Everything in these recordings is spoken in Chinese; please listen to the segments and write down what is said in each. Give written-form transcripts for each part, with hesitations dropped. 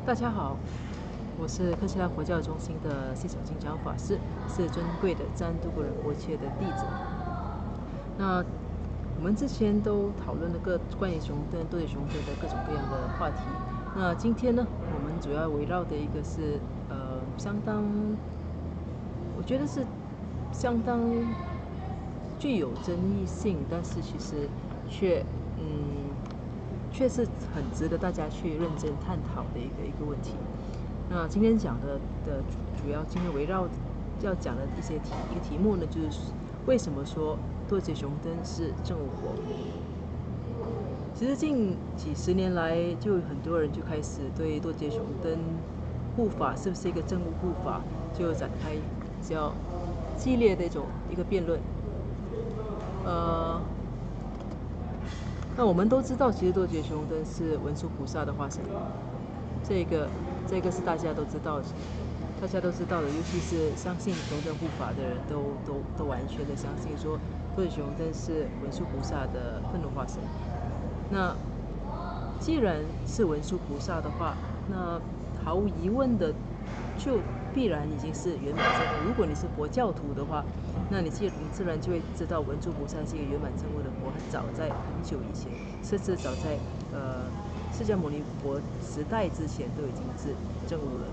大家好，我是克西拉佛教中心的系手金刚法师，是尊贵的赞都古仁波切的弟子。那我们之前都讨论了关于熊灯、多杰熊灯的各种各样的话题。那今天呢，我们主要围绕的一个是相当，我觉得是相当具有争议性，但是其实却却是很值得大家去认真探讨的一个问题。那今天讲的主要今天围绕要讲的一个题目呢，就是为什么说多杰熊灯是正悟佛？其实近几十年来，就很多人就开始对多杰熊灯护法是不是一个正悟护法，就展开比较激烈的一个辩论。那我们都知道，其实多杰熊灯是文殊菩萨的化身，这个是大家都知道的，尤其是相信熊灯护法的人都完全的相信说多杰熊灯是文殊菩萨的愤怒化身。那既然是文殊菩萨的话，那毫无疑问的就必然已经是圆满正悟。如果你是佛教徒的话，那你自然就会知道文殊菩萨是一个圆满正悟的佛，早在很久以前，甚至早在释迦牟尼佛时代之前都已经是正悟了。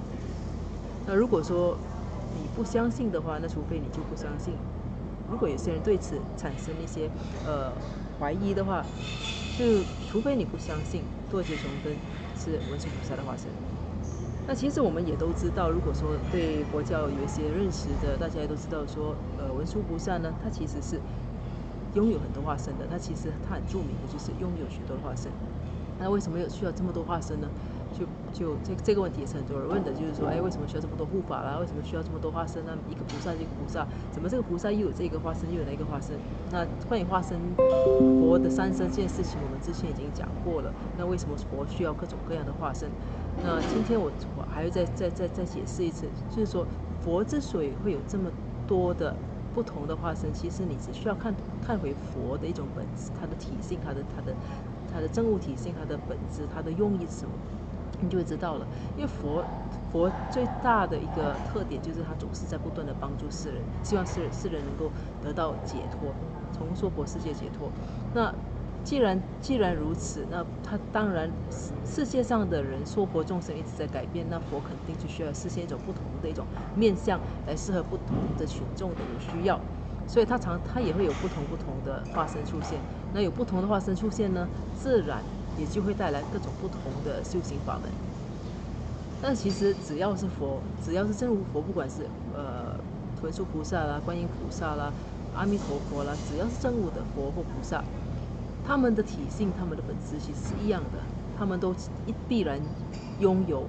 那如果说你不相信的话，那除非你就不相信。如果有些人对此产生一些怀疑的话，就除非你不相信多杰熊灯是文殊菩萨的化身。那其实我们也都知道，如果说对佛教有一些认识的，大家也都知道说，文殊菩萨呢，他其实是拥有很多化身的。他很著名的就是拥有许多化身。那为什么需要这么多化身呢？这个问题也是很多人问的，就是说，为什么需要这么多护法啦？为什么需要这么多化身呢？一个菩萨一个菩萨，怎么这个菩萨又有这个化身，又有那个化身？那关于化身佛的三身这件事情，我们之前已经讲过了。那为什么佛需要各种各样的化身？那今天我还会再解释一次，就是说佛之所以会有这么多的不同的化身，其实你只需要看回佛的一种本质，它的体性，它的正悟体性，它的本质，它的用意是什么，你就会知道了。因为佛最大的一个特点就是他总是在不断的帮助世人，希望世人能够得到解脱，从娑婆世界解脱。那既然如此，那他当然世界上的人娑婆众生一直在改变，那佛肯定就需要实现一种不同的一种面向来适合不同的群众的有需要，所以他也会有不同的化身出现。那有不同的化身出现呢，自然也就会带来各种不同的修行法门。但其实只要是佛，只要是正悟佛，不管是文殊菩萨啦、观音菩萨啦、阿弥陀佛啦，只要是正悟的佛或菩萨，他们的体性、他们的本质其实是一样的，他们都必然拥有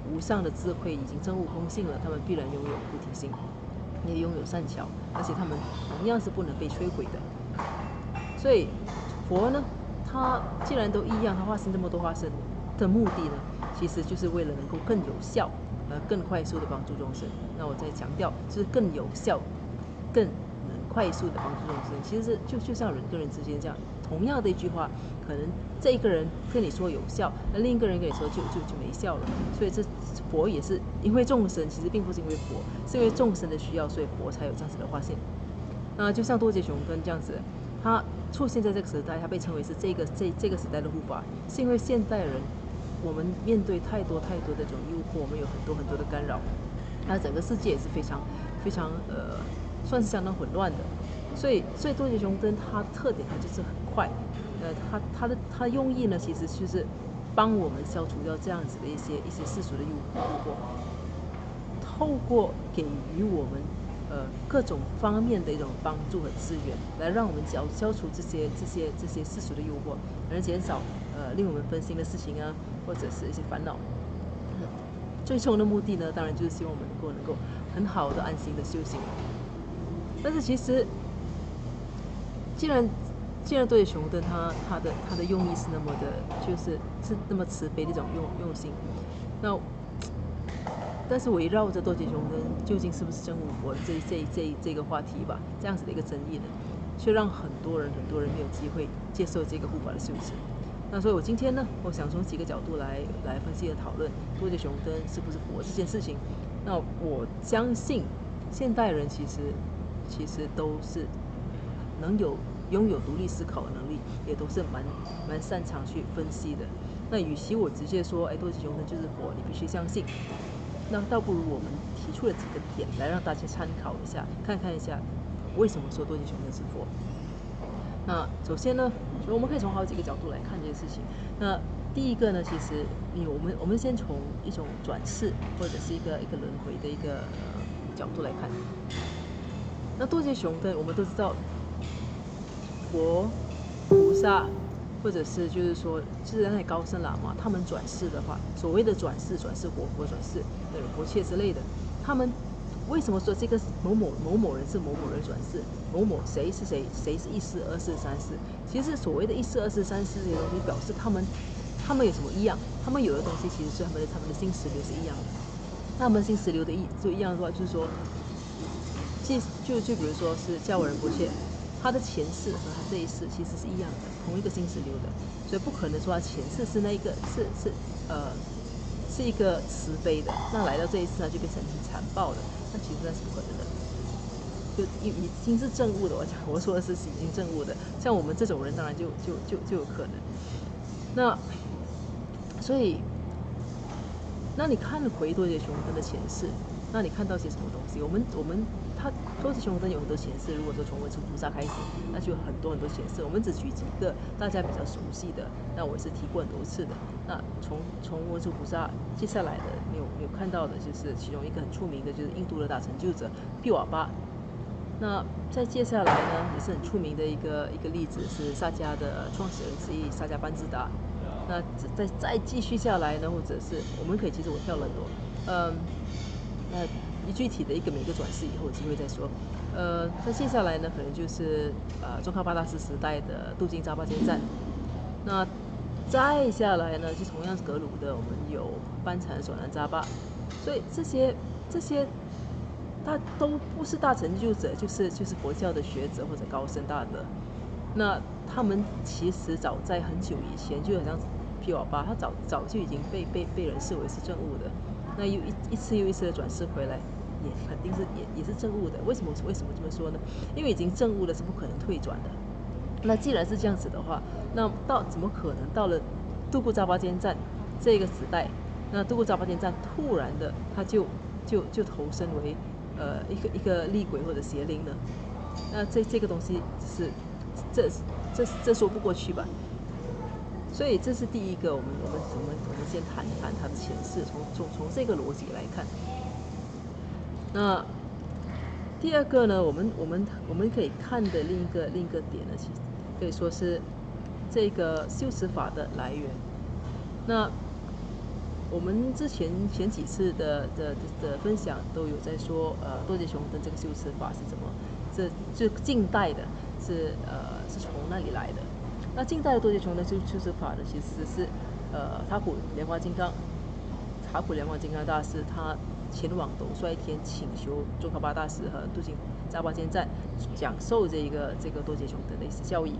无上的智慧，已经证悟空性了，他们必然拥有菩提心，也拥有善巧，而且他们同样是不能被摧毁的。所以佛呢，他既然都一样，他化身这么多化身的目的呢，其实就是为了能够更有效、更快速的帮助众生。那我再强调，就是更有效、更快速的帮助众生。其实就像人跟人之间这样，同样的一句话，可能这一个人跟你说有效，那另一个人跟你说就没效了。所以这佛也是因为众生，其实并不是因为佛，是因为众生的需要，所以佛才有这样子的化现。那就像多杰熊灯这样子，它出现在这个时代，它被称为是这个时代的护法，是因为现代人我们面对太多的这种诱惑，我们有很多的干扰，那整个世界也是非常算是相当混乱的。所以多杰熊灯它特点它就是很快，它的用意呢，其实就是帮我们消除掉这样子的一些世俗的诱惑，透过给予我们各种方面的一种帮助和资源，来让我们消除这些世俗的诱惑，而减少令我们分心的事情啊，或者是一些烦恼。最终的目的呢，当然就是希望我们能够很好的安心的修行。但是其实，既然多杰熊灯它的用意是那么的，就是那么慈悲的一种用心，那但是围绕着多杰熊灯究竟是不是真悟佛这个话题吧，这样子的一个争议呢，却让很多人没有机会接受这个护法的修持。那所以我今天呢，我想从几个角度来分析和讨论多杰熊登是不是佛这件事情。那我相信现代人其实都是拥有独立思考的能力，也都是蛮擅长去分析的。那与其我直接说，多杰熊登就是佛，你必须相信，那倒不如我们提出了几个点来让大家参考一下，看一下为什么说多杰熊登是佛。那首先呢，我们可以从好几个角度来看这件事情。那第一个呢，其实我们先从一种转世或者是一个轮回的一个角度来看。那多杰熊登我们都知道，佛、菩萨或者是就是说就是那些高僧喇嘛，他们转世的话，所谓的转世活佛转世佛切之类的，他们为什么说这个某某人是某某人转世，某某谁是谁是一世、二世、三世？其实所谓的一世、二世、三世这些东西，表示他们有什么一样？他们有的东西其实是他们的心识流是一样的。那他们心识流的一样的话，就是说，就比如说是迦瓦仁波切，他的前世和他这一世其实是一样的，同一个心识流的，所以不可能说他前世是那一个是一个慈悲的，那来到这一次呢就变成很残暴的，那其实那是不可能的。就已经是证悟的，我说的是已经证悟的，像我们这种人当然就有可能。那所以，那你看回多杰熊登的前世，那你看到些什么东西？他多杰熊登有很多前世，如果说从文殊菩萨开始，那就有很多前世。我们只举几个大家比较熟悉的，那我也是提过很多次的。那从文殊菩萨接下来的，你有看到的就是其中一个很出名的，就是印度的大成就者毕瓦巴。那再接下来呢，也是很出名的一个例子是萨迦的创始人之一萨迦班智达。那再继续下来呢，或者是我们可以，其实我跳了很多，那具体的每个转世以后有机会再说。再接下来呢，可能就是宗喀巴大师时代的度尽扎巴坚赞。那再下来呢，就同样是格鲁的，我们有班禅索南扎巴。所以这些他都不是大成就者，就是佛教的学者或者高僧大德。那他们其实早在很久以前，就好像毕瓦巴，他早就已经被人视为是证悟的。那又一次又一次的转世回来，也肯定是也是证悟的。为什么这么说呢？因为已经证悟了是不可能退转的。那既然是这样子的话，那怎么可能到了度过扎巴坚赞这个时代，那度过扎巴坚赞突然的他就投身为一个厉鬼或者邪灵呢？那这个东西是这说不过去吧？所以这是第一个，我们先谈谈他的前世，从这个逻辑来看。那第二个呢，我们可以看的另一个点呢，其实可以说是这个修持法的来源。那我们之前几次的分享都有在说，多杰熊登这个修持法是怎么，就近代的是从那里来的。那近代的多杰熊登修持法呢，其实是塔普莲华金刚大师他前往斗率天请求宗喀巴大师和度尽扎巴坚赞讲授这个多杰熊登的教义。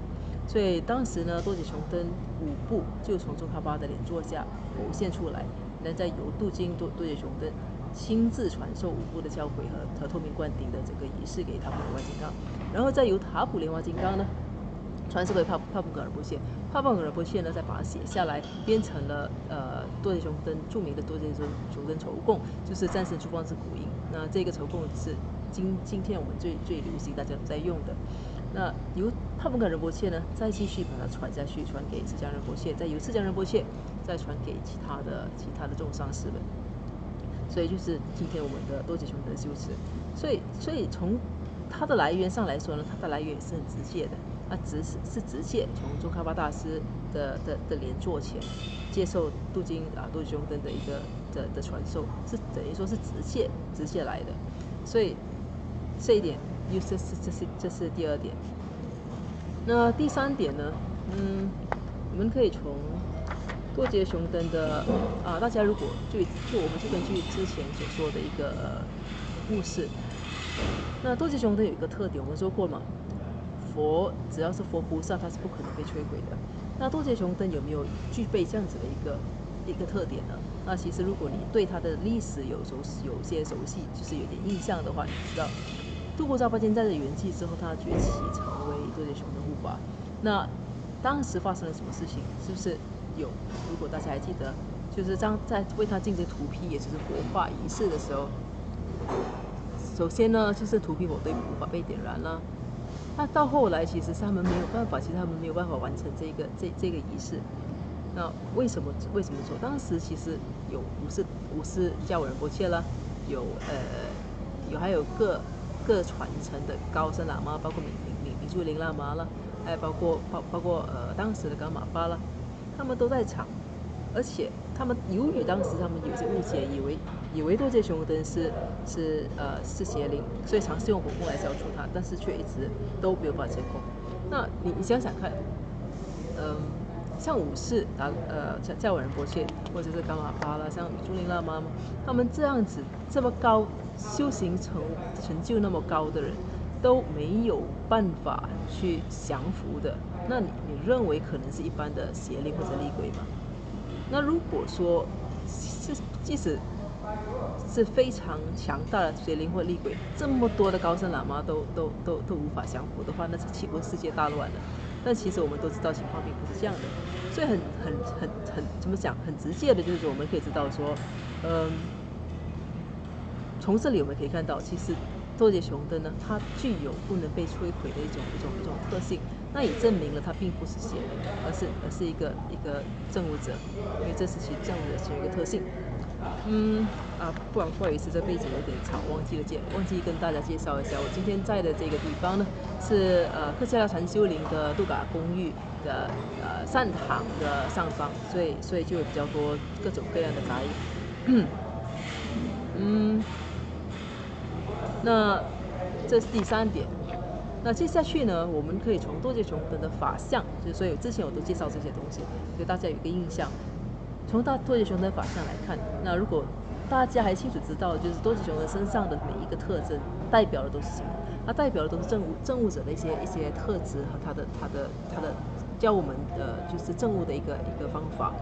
所以当时呢，多杰熊登五部就从宗喀巴的莲座下浮现出来，然后再由度尽多杰熊登亲自传授五部的教诲和透明灌顶的这个仪式给塔普莲华金刚，然后再由塔普莲华金刚呢传授给帕布格尔波切，帕布格尔波切呢再把它写下来，编成了多杰熊登著名的多杰熊登筹供，就是战胜诸方之古印。那这个筹供是今天我们最流行，大家都在用的。那由帕布格尔波切呢再继续把它传下去，传给释迦仁波切，再由释迦仁波切再传给其他的众上师们。所以就是今天我们的多杰熊登修持。所以从它的来源上来说呢，它的来源也是很直接的。它是直接从宗喀巴大师的莲座前接受度尽多杰熊登的一个的传授，是等于说是直接来的。所以这一点这是第二点。那第三点呢，我们可以从多杰熊登的大家如果我们就根据之前所说的一个故事，那多杰熊登有一个特点，我们说过嘛，佛只要是佛菩萨，他是不可能被摧毁的。那多节熊灯有没有具备这样子的一个特点呢？那其实如果你对它的历史有些熟悉，就是有点印象的话，你知道度过札巴金寨的圆寂之后，它崛起成为多节熊灯护法。那当时发生了什么事情？是不是有？如果大家还记得，就是在为他进行土坯，也就是火化仪式的时候，首先呢，就是土坯火堆无法被点燃了。那到后来，其实是他们没有办法，完成这个仪式。那为什么说？当时其实有五世教人波切了，还有各传承的高僧喇嘛，包括米珠林喇嘛了，还有包括当时的噶玛巴了，他们都在场。而且由于当时他们有一些误解，以为多节熊灯是邪灵，所以尝试用火攻来消除它，但是却一直都没有办法成功。那你想想看，像武士像教人波切或者是噶玛巴啦，像米珠林喇嘛，他们这样子这么高修行成就那么高的人，都没有办法去降服的。那你认为可能是一般的邪灵或者厉鬼吗？那如果说即使是非常强大的邪灵或厉鬼，这么多的高僧喇嘛都无法降服的话，那岂不是世界大乱了？但其实我们都知道情况并不是这样的，所以很怎么讲，很直接的就是说我们可以知道说，从这里我们可以看到，其实多节熊灯呢，它具有不能被摧毁的一种特性，那也证明了它并不是邪灵，而是一个证物者，因为这是其证物者其中一个特性。不好意思，这背景有点吵，忘记跟大家介绍一下，我今天在的这个地方呢，是克切拉禅修林的杜嘎公寓的善堂的上方，所以就有比较多各种各样的杂音。那这是第3点。那接下去呢，我们可以从多节熊灯的法相，所以之前我都介绍这些东西，给大家有一个印象。从多节熊灯法相来看，那如果大家还清楚知道，就是多节熊灯身上的每一个特征代表的都是什么？它代表的都是证物者的一些特质和他的教我们就是证物的一个方法。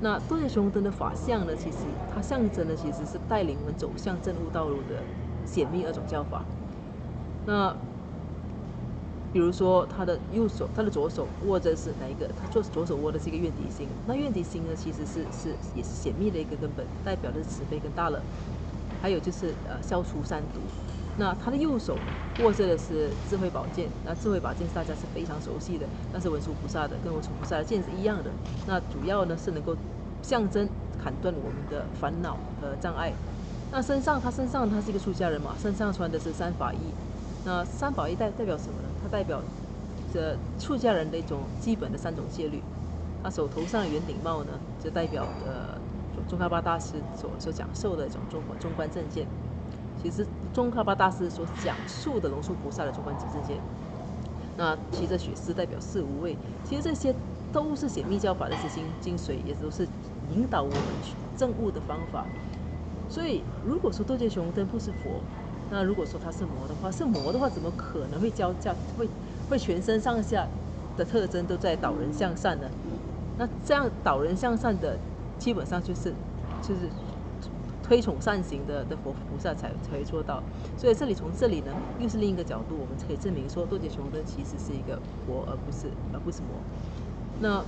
那多节熊灯的法相呢，其实它象征的其实是带领我们走向证物道路的显密2种教法。那比如说他的左手握着是哪一个？他左手握的是一个愿敌心。那愿敌心呢，其实也是显密的一个根本，代表的是慈悲跟大乐。还有就是消除三毒。那他的右手握着的是智慧宝剑。那智慧宝剑大家是非常熟悉的，那是文殊菩萨的，跟文殊菩萨的剑是一样的。那主要呢是能够象征砍断我们的烦恼和障碍。那身上他是一个出家人嘛，身上穿的是3法衣。那3法衣代表什么呢？它代表着出家人的一种基本的3种戒律。他手头上的圆顶帽呢，就代表宗喀巴大师所讲授的一种中观正见。其实宗喀巴大师所讲述的龙树菩萨的中观正见。那骑着雪狮代表4无畏。其实这些都是显密教法的精髓，也都是引导我们证悟的方法。所以如果说多节熊灯不是佛，那如果说他是魔的话，怎么可能会全身上下的特征都在导人向善呢？那这样导人向善的，基本上就是推崇善行的佛菩萨才会做到。所以从这里呢，又是另一个角度，我们可以证明说多节熊灯其实是一个佛，而不是魔。那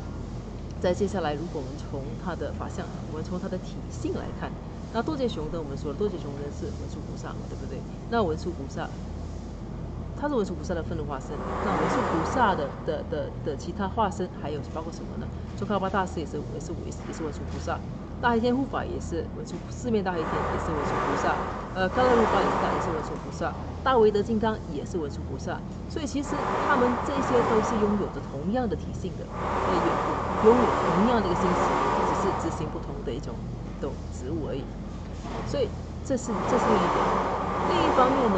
再接下来，如果我们从它的法相，我们从它的体性来看。那多节熊灯，我们说多节熊灯是文殊菩萨嘛，对不对？那文殊菩萨，他是文殊菩萨的分的化身。那文殊菩萨的其他化身还有包括什么呢？宗喀巴大师也是文殊菩萨，大黑天护法也是四面大黑天也是文殊菩萨，嘎勒鲁巴也是文殊菩萨，大威德金刚也是文殊菩萨。所以其实他们这些都是拥有着同样的体性的，拥有同样的一个心识，只是执行不同的一种职务而已。所以这是另一点。另一方面呢，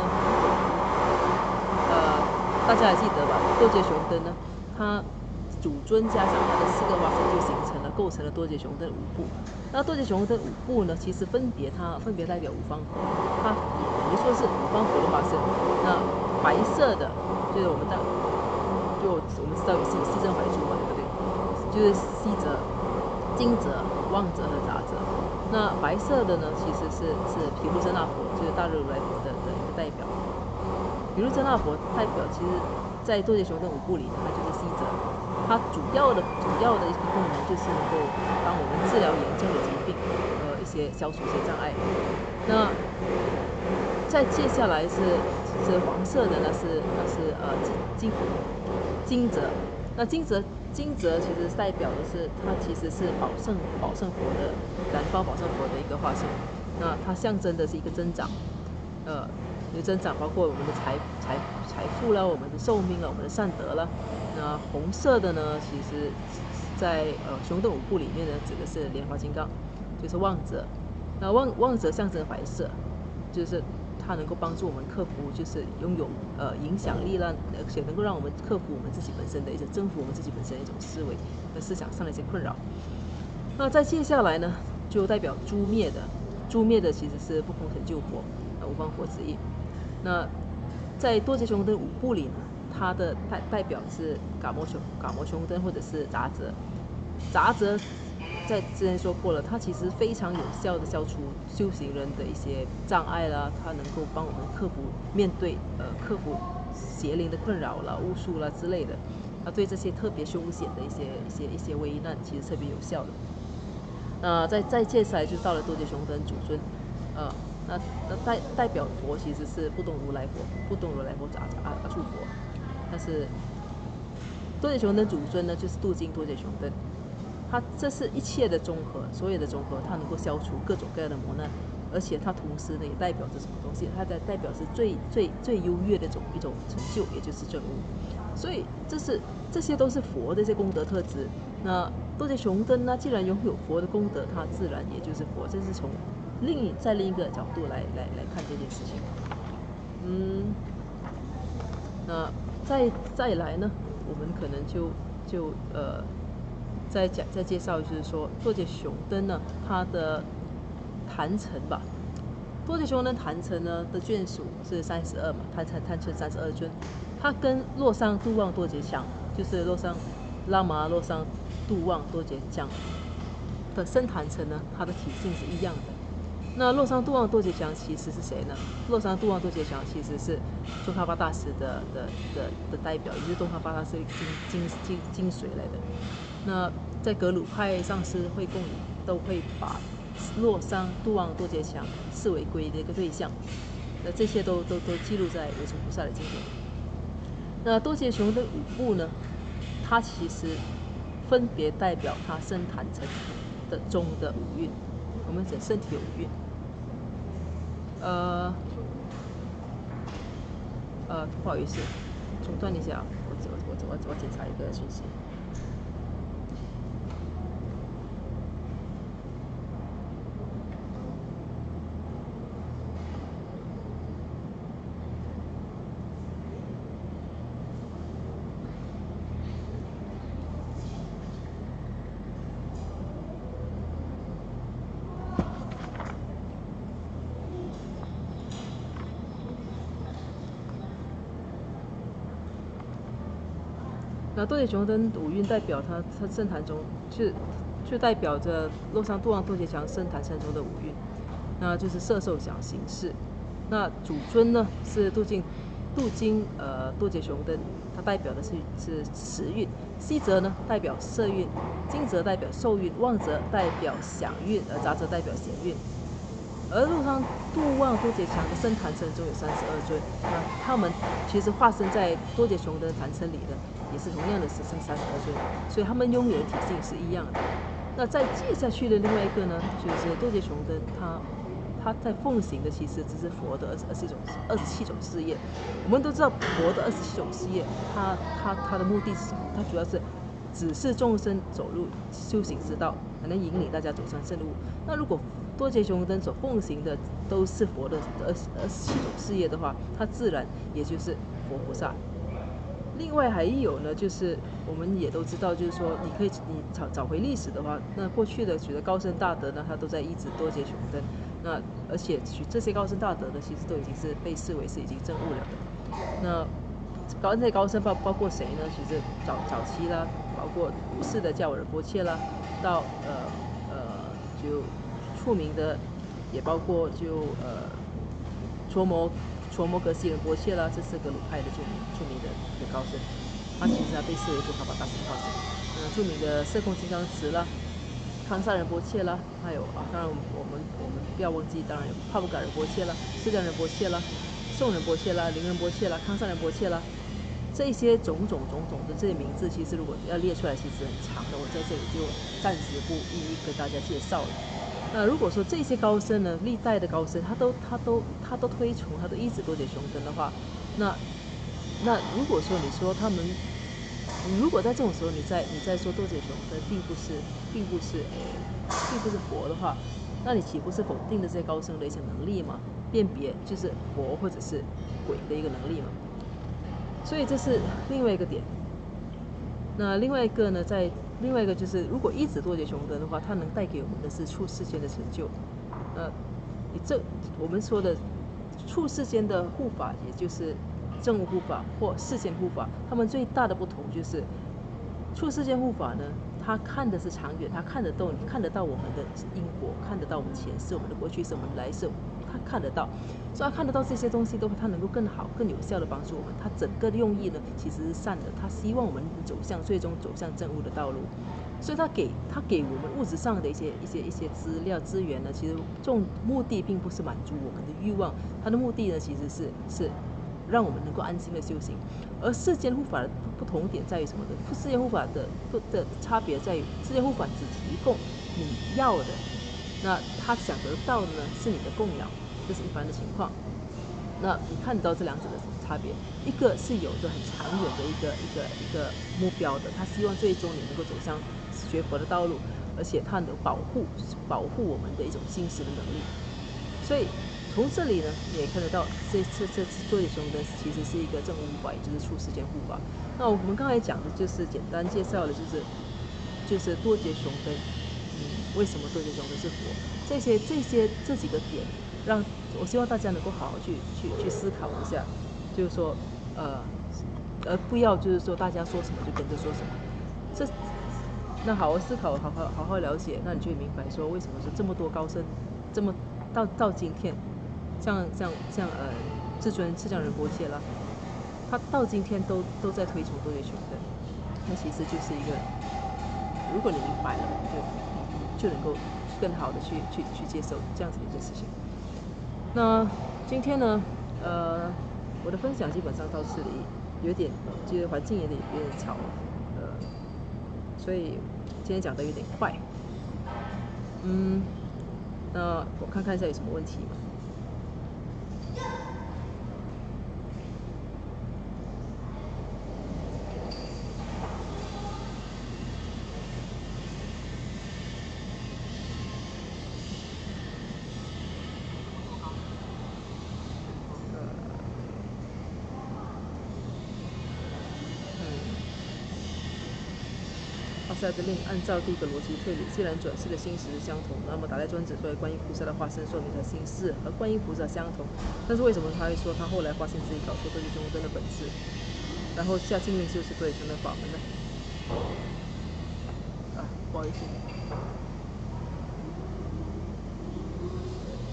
大家还记得吧？多节熊灯呢，它主尊加上它的4个化身，就构成了多节熊灯5部。那多节熊灯5部呢，其实分别代表5方佛，它等于说是5方佛的化身。那白色的就是我们知道有西真怀珠嘛，对不对？就是西泽、金泽、旺泽和杂泽。那白色的呢，其实是毗卢遮那佛，就是大日如来佛的一个代表。毗卢遮那佛代表其实，在多杰雄灯5部里，它就是西泽，它主要的一个功能就是能够帮我们治疗炎症的疾病，一些消除一些障碍。那再接下来是黄色的，那是金泽。那金泽其实代表的是它其实是宝胜佛的南方宝胜佛的一个化身。那它象征的是一个增长，有增长，包括我们的财富啦，我们的寿命啦，我们的善德啦。那红色的呢，其实在雄灯5部里面呢，指的是莲花金刚，就是旺泽。那旺泽象征白色，就是它能够帮助我们克服，就是拥有影响力啦，而且能够让我们克服我们自己本身的一些征服我们自己本身的一种思维和思想上的一些困扰。那再接下来呢，就代表诛灭的其实是不空成就佛，五方佛之一。那在多杰雄灯5部里呢，它的代表是嘎摩雄灯或者是杂泽。杂泽在之前说过了，它其实非常有效的消除修行人的一些障碍啦，它能够帮我们克服邪灵的困扰啦、巫术啦之类的，它对这些特别凶险的一些危难其实特别有效的。再接下来就到了多杰雄灯主尊，那代表佛其实是不动如来佛阿处佛，但是多杰雄灯主尊呢，就是镀金多杰雄灯。它这是一切的综合，所有的综合，它能够消除各种各样的磨难，而且它同时呢也代表着什么东西？它代表是最优越的一种成就，也就是证悟。所以这些都是佛的一些功德特质。那多杰雄灯呢，既然拥有佛的功德，它自然也就是佛。这是从另一个角度来看这件事情。那再来呢，我们可能就再介绍，就是说多杰雄灯呢，它的坛城吧。多杰雄灯坛城呢的眷属是32嘛，坛城32尊，它跟洛桑度旺多杰强，就是洛桑拉玛洛桑度旺多杰强的生坛城呢，它的体性是一样的。那洛桑度旺多杰强其实是谁呢？洛桑度旺多杰强其实是宗喀巴大师的代表，也就是宗喀巴大师精髓来的。那在格鲁派上师会供里都会把洛桑度旺多杰强视为皈依的一个对象。那这些都记录在文殊菩萨的经典。那多杰雄灯5部呢，它其实分别代表他生坛城的中的5蕴。我们讲身体有5蕴。不好意思，中断一下，我检查一个讯息。那多杰雄灯5蕴代表他圣坛中，就代表着洛桑度旺多杰强圣坛城中的5蕴，那就是色受想行识。那主尊呢是镀金多杰雄灯，它代表的是识蕴。西泽呢代表色蕴，金泽代表受蕴，旺泽代表想蕴，而杂泽代表闲蕴。而洛桑度旺多杰强的生坛城中有32尊，那他们其实化身在多杰雄灯坛城里的，也是同样的是生32尊，所以他们拥有的体性是一样的。那再接下去的另外一个呢，就是多杰雄灯，它在奉行的其实只是佛的27种事业。我们都知道佛的27种事业，它的目的是什么？它主要是指示众生走入修行之道，能引领大家走上正路。那如果多杰雄灯所奉行的都是佛的27种事业的话，它自然也就是佛菩萨。另外还有呢，就是我们也都知道，就是说你找回历史的话，那过去的许多高僧大德呢，他都在依止多杰雄灯。那而且这些高僧大德呢，其实都已经是被视为是已经证悟了的。那这些高僧包括谁呢？其实早期啦，包括武士的叫仁波切啦，到就出名的，也包括就卓摩格西仁波切啦，这4个鲁派的著名的高僧，他其实被视为宗喀巴大师高僧。著名的色空金刚持啦，康萨仁波切啦，还有当然我们不要忘记，当然有帕布嘎仁波切啦、释迦仁波切啦、宋仁波切啦、灵仁波切啦、康萨仁波切啦。这些种种的这些名字，其实如果要列出来，其实很长的，我在这里就暂时不一一跟大家介绍了。那如果说这些高僧呢，历代的高僧，他都推崇，他都一直多杰雄登的话，那如果说你说他们，如果在这种时候你在说多杰雄登并不是佛的话，那你岂不是否定了这些高僧的一些能力嘛？辨别就是佛或者是鬼的一个能力嘛？所以这是另外一个点。那另外一个呢，就是，如果一直多杰雄登的话，它能带给我们的是处世间的成就。我们说的处世间的护法，也就是正悟护法或世间护法，他们最大的不同就是，处世间护法呢，他看的是长远，他看得到我们的因果，看得到我们前世、我们的过去世、我们的来世，他看得到，所以他看得到这些东西，他能够更好、更有效的帮助我们。他整个的用意呢，其实是善的，他希望我们最终走向正悟的道路。所以他给我们物质上的一些资源呢，其实这种目的并不是满足我们的欲望，他的目的呢，其实是让我们能够安心的修行。而世间护法的不同点在于什么呢？世间护法的差别在于，世间护法只提供你要的，那他想得到的呢是你的供养，这是一般的情况。那你看到这两者的差别，一个是有着很长远的一个目标的，他希望最终你能够走向学佛的道路，而且他能保护我们的一种心识的能力。所以从这里呢，你也看得到，这多杰雄登其实是一个正悟护法，也就是处世间护法。那我们刚才讲的就是简单介绍的，就是多杰雄登，为什么多杰雄登是佛？这几个点，让我希望大家能够好好去思考一下，就是说，而不要就是说大家说什么就跟着说什么。那好好思考，好好了解，那你就会明白说，为什么说这么多高僧，这么到今天，像至尊释迦仁波切啦，他到今天都在推崇多杰雄登，那其实就是一个，如果你明白了，就能够更好的去接受这样子的一件事情。那今天呢，我的分享基本上到这里，有点就是环境有点吵，所以今天讲的有点快，那我看一下有什么问题吗？的令按照第一个逻辑推理，既然转世的心识相同，那么达赖尊者作为观音菩萨的化身，说明他心识和观音菩萨相同。但是为什么他会说他后来发现自己搞错多杰雄登的本质，然后下禁令就是多杰雄登法门呢？不好意思。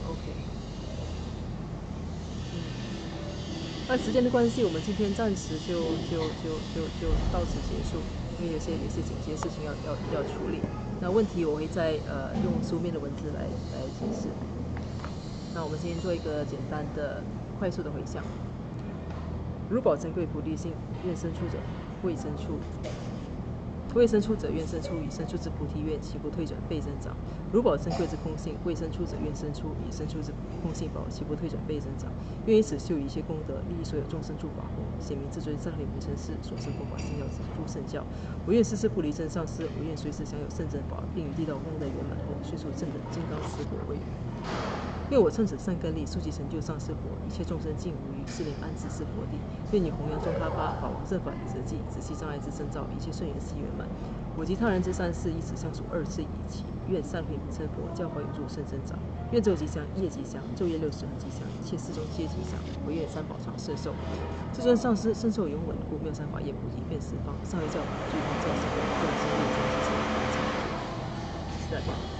OK。那时间的关系，我们今天暂时就到此结束。因为有些紧急的事情要处理，那问题我会再用书面的文字来解释。那我们今天做一个简单的、快速的回向。如宝珍贵菩提心，愿生出者未生出。未生出者愿生出，已生出之菩提愿，其不退转倍增长。如宝珍贵之空性，未生出者愿生出，已生出之空性宝，其不退转倍增长。愿以此修一切功德，利益所有众生诸法后，显明至尊上灵无尘世所生佛法心要之诸圣教。我愿世世不离真上师，我愿随时享有圣真法，并于地道功德圆满后，迅速证得金刚持果位。愿我趁此善根力，速即成就上师佛，一切众生尽无余，是灵安置是佛地。愿你弘扬宗喀巴法王正法理则记，仔细障碍之征兆，一切顺缘悉圆满。我及他人之善事，一直相属，2次以起。愿善品成佛，教法有助甚增长。愿昼吉祥，夜吉祥，昼夜60恒吉祥，一切事中皆吉祥。唯愿三宝常摄受。至尊上师身受永稳固，妙善法业普及遍十方。上为教法，具方教授，各生业中吉祥。是的。